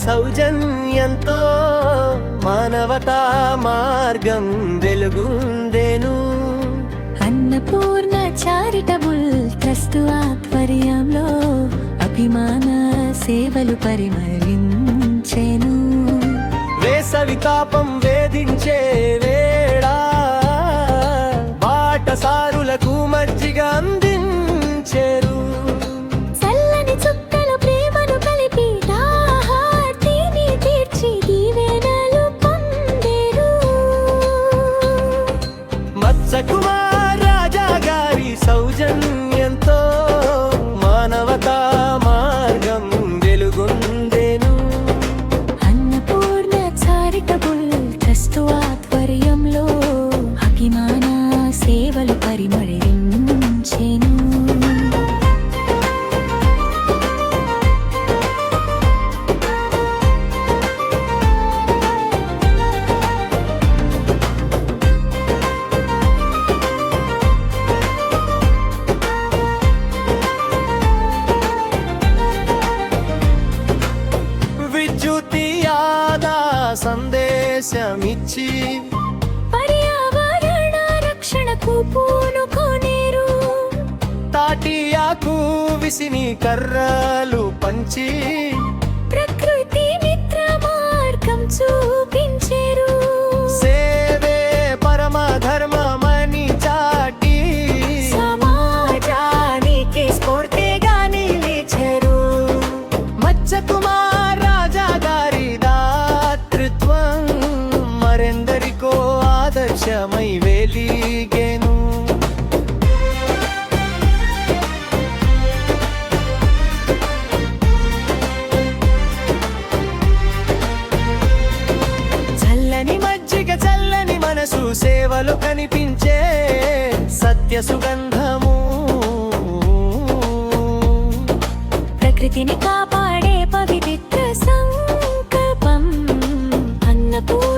సౌజన్యంతో మానవతా మార్గం వెలుగుందెను. అన్నపూర్ణ చారిటబుల్ ట్రస్ట్ ఆధ్వర్యంలో అభిమాన సేవలు పరిమళించెను. వేసవి తాపం వేధించే వేళ బాటసారులకు మజ్జిగ అందించెరు. చల్లని చుక్కల ప్రేమను కలిపి దాహార్తిని తీర్చి దీవెనలు పొందెరు. మత్స్యకుమార్ రాజా గారి సౌజన్యంతో మానవతా మార్గం వెలుగొందెను. అన్నపూర్ణ చారిటబుల్ ట్రస్ట్ ఆధ్వర్యంలో అభిమాన సేవలు పరిమళించెను. విద్యుత్ ఆదా సందేశమిచ్చి పర్యావరణ రక్షణకు పూనుకొనేరు. తాటియాకు విసిని కర్రలు పంచి ప్రకృతి మిత్ర మార్గం చూపించెరు. సేవే పరమ ధర్మమని చాటి సమాజానికి స్ఫూర్తిగా నిలిచెరు. మత్స్యకుమార్ రాజా గారి దాతృత్వం మరెందరికో ఆదర్శమై వెలిగెను. చల్లని మజ్జిగ చల్లని మనసు సేవలు కనిపించే సత్య సుగంధము. ప్రకృతిని కాపాడే పవిత్ర సంకల్పం అన్నపూర్ణ